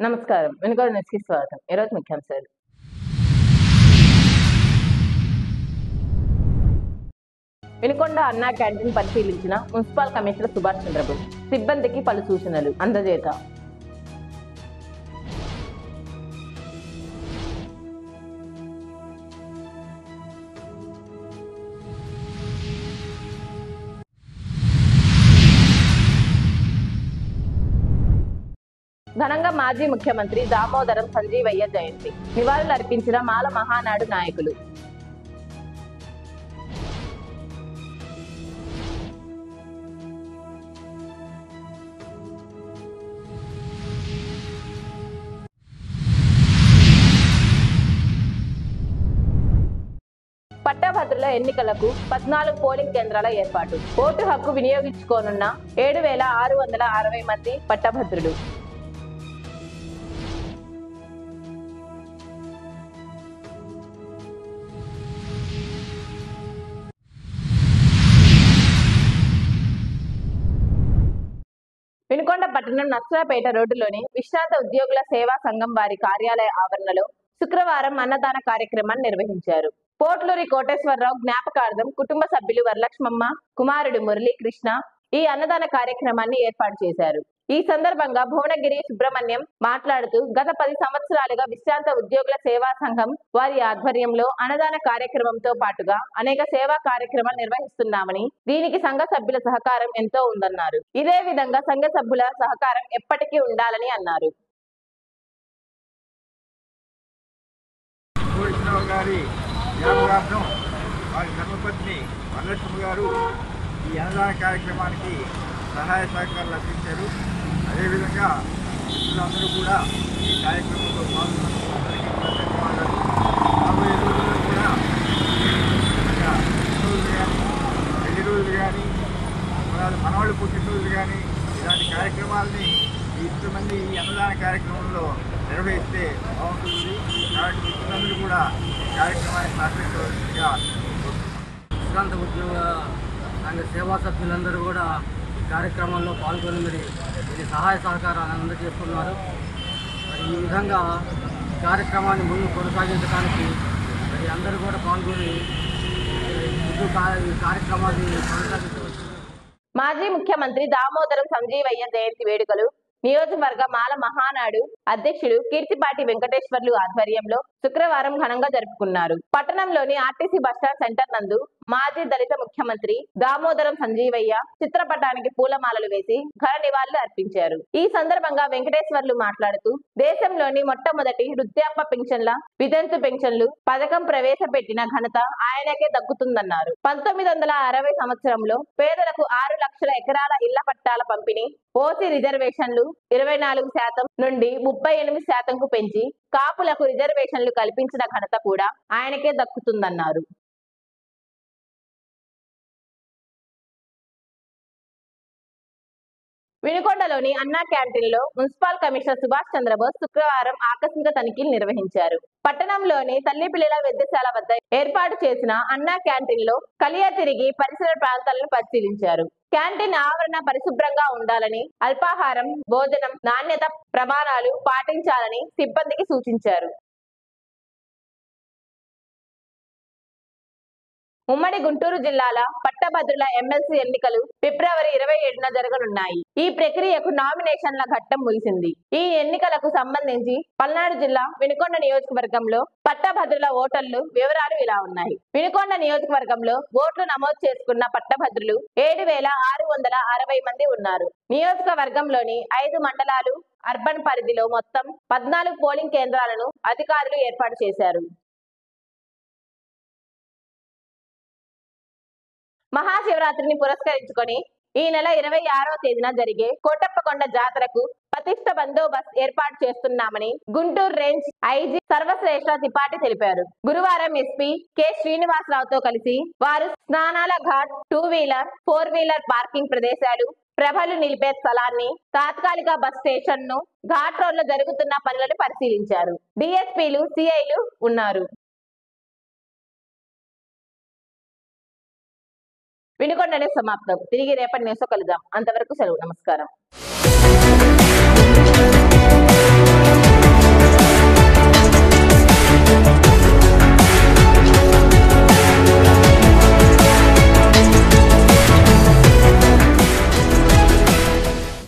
నమస్కారం. వెనుగోడు న్యూస్‌కి స్వాగతం. ఈరోజు ముఖ్యాంశాలు. వినుకొండ అన్నా క్యాంటీన్ పరిశీలించిన మున్సిపల్ కమిషనర్ సుభాష్ చంద్రబోస్. సిబ్బందికి పలు సూచనలు అందజేత. ఘనంగా మాజీ ముఖ్యమంత్రి దామోదరం సంజీవయ్య జయంతి. నివాళులర్పించిన మాల మహానాడు నాయకులు. పట్టభద్రుల ఎన్నికలకు 14 పోలింగ్ కేంద్రాల ఏర్పాటు. ఓటు హక్కు వినియోగించుకోనున్న 7,660 మంది పట్టభద్రులు. వినుకొండ పట్టణం నర్సరాపేట రోడ్డులోని విశ్రాంత ఉద్యోగుల సేవా సంఘం వారి కార్యాలయ ఆవరణలో శుక్రవారం అన్నదాన కార్యక్రమాన్ని నిర్వహించారు. పోట్లూరి కోటేశ్వరరావు జ్ఞాపకార్థం కుటుంబ సభ్యులు వరలక్ష్మమ్మ, కుమారుడు మురళీకృష్ణ ఈ అన్నదాన కార్యక్రమాన్ని ఏర్పాటు చేశారు. ఈ సందర్భంగా భువనగిరి సుబ్రహ్మణ్యం మాట్లాడుతూ గత 10 సంవత్సరాలుగా విశ్రాంత ఉద్యోగుల సేవా సంఘం వారి ఆధ్వర్యంలో అన్నదాన కార్యక్రమంతో పాటుగా అనేక సేవా కార్యక్రమాలు నిర్వహిస్తున్నామని, దీనికి సంఘ సభ్యుల సహకారం ఎంతో ఉందన్నారు. ఇదే విధంగా సంఘ సభ్యుల సహకారం ఎప్పటికీ ఉండాలని అన్నారు. ఈ అన్నదాన కార్యక్రమానికి సహాయ సహకారాలు అందించారు. అదేవిధంగా అందరూ కూడా ఈ కార్యక్రమంలో పాల్గొన్నందుకు రాబోయే రోజుల్లో కూడా పుట్టినరోజులు కానీ, పెళ్లి రోజులు కానీ, మనవాళ్ళు పుట్టినరోజులు కానీ ఇలాంటి కార్యక్రమాలని ఇంతమంది ఈ అన్నదాన కార్యక్రమంలో నిర్వహిస్తే బాగుంటుంది. కాబట్టి అందరూ కూడా ఈ కార్యక్రమాన్ని సహకరించవలసిందిగా విశ్రాంత ఉద్యోగ సంఘ సేవా సభ్యులందరూ కూడా ఈ కార్యక్రమంలో పాల్గొని ఇది సహాయ సహకారాలు అందజేస్తున్నారు. మరి ఈ విధంగా ఈ కార్యక్రమాన్ని ముందు కొనసాగించడానికి అందరూ కూడా పాల్గొని ఈ కార్యక్రమాన్ని కొనసాగించవచ్చు. మాజీ ముఖ్యమంత్రి దామోదరం సంజీవయ్య జయంతి వేడుకలు నియోజకవర్గ మాల మహానాడు అధ్యక్షుడు కీర్తిపాటి వెంకటేశ్వర్లు ఆధ్వర్యంలో శుక్రవారం ఘనంగా జరుపుకున్నారు. పట్టణంలోని ఆర్టీసీ బస్టాండ్ సెంటర్ నందు మాజీ దళిత ముఖ్యమంత్రి దామోదరం సంజీవయ్య చిత్రపటానికి పూలమాలలు వేసి ఘన నివాళులు అర్పించారు. ఈ సందర్భంగా వెంకటేశ్వర్లు మాట్లాడుతూ దేశంలోని మొట్టమొదటి వృద్ధాప్య పెన్షన్ల, వితంతు పెన్షన్లు పథకం ప్రవేశపెట్టిన ఘనత ఆయనకే దక్కుతుందన్నారు. 1960 సంవత్సరంలో పేదలకు 6 లక్షల ఎకరాల ఇళ్ల పట్టాల పంపిణీ, ఓసీ రిజర్వేషన్లు 24% నుండి 38%కు పెంచి కాపులకు రిజర్వేషన్లు కల్పించిన ఘనత కూడా ఆయనకే దక్కుతుందన్నారు. వినుకొండలోని అన్నా క్యాంటీన్ లో మున్సిపల్ కమిషనర్ సుభాష్ చంద్రబోస్ శుక్రవారం ఆకస్మిక తనిఖీలు నిర్వహించారు. పట్టణంలోని తల్లిపిల్లల వైద్యశాల వద్ద ఏర్పాటు చేసిన అన్నా క్యాంటీన్ లో కలియ తిరిగి పరిసర ప్రాంతాలను పరిశీలించారు. క్యాంటీన్ ఆవరణ పరిశుభ్రంగా ఉండాలని, అల్పాహారం, భోజనం నాణ్యత ప్రమాణాలు పాటించాలని సిబ్బందికి సూచించారు. ఉమ్మడి గుంటూరు జిల్లాల పట్టభద్రుల ఎమ్మెల్సీ ఎన్నికలు ఫిబ్రవరి 27న జరగనున్నాయి. ఈ ప్రక్రియకు నామినేషన్ల ఘట్టం ముగిసింది. ఈ ఎన్నికలకు సంబంధించి పల్నాడు జిల్లా వినుకొండ నియోజకవర్గంలో పట్టభద్రుల ఓటర్లు వివరాలు ఇలా ఉన్నాయి. వినుకొండ నియోజకవర్గంలో ఓట్లు నమోదు చేసుకున్న పట్టభద్రులు 7,660 మంది ఉన్నారు. నియోజకవర్గంలోని 5 మండలాలు, అర్బన్ పరిధిలో మొత్తం 14 పోలింగ్ కేంద్రాలను అధికారులు ఏర్పాటు చేశారు. మహాశివరాత్రిని పురస్కరించుకొని ఈ నెల 26వ తేదీన జరిగే కోటప్పకొండ జాతరకు పటిష్ట బందోబస్తు ఏర్పాటు చేస్తున్నామని గుంటూరు రేంజ్ ఐజీ సర్వశ్రేష్ఠ త్రిపాఠి తెలిపారు. గురువారం ఎస్పీ కె శ్రీనివాసరావుతో కలిసి వారు స్నానాల ఘాట్, 2 వీలర్, 4 వీలర్ పార్కింగ్ ప్రదేశాలు, ప్రభలు నిలిపే స్థలాన్ని, తాత్కాలిక బస్ స్టేషన్ ను, ఘాట్ రోడ్ లో జరుగుతున్న పనులను పరిశీలించారు. డిఎస్పీలు, సిఐలు ఉన్నారు. వినుకొండ న్యూస్ సమాప్తం. తిరిగి రేపటి న్యూస్ లో కలుద్దాం. అంతవరకు సెలవు. నమస్కారం.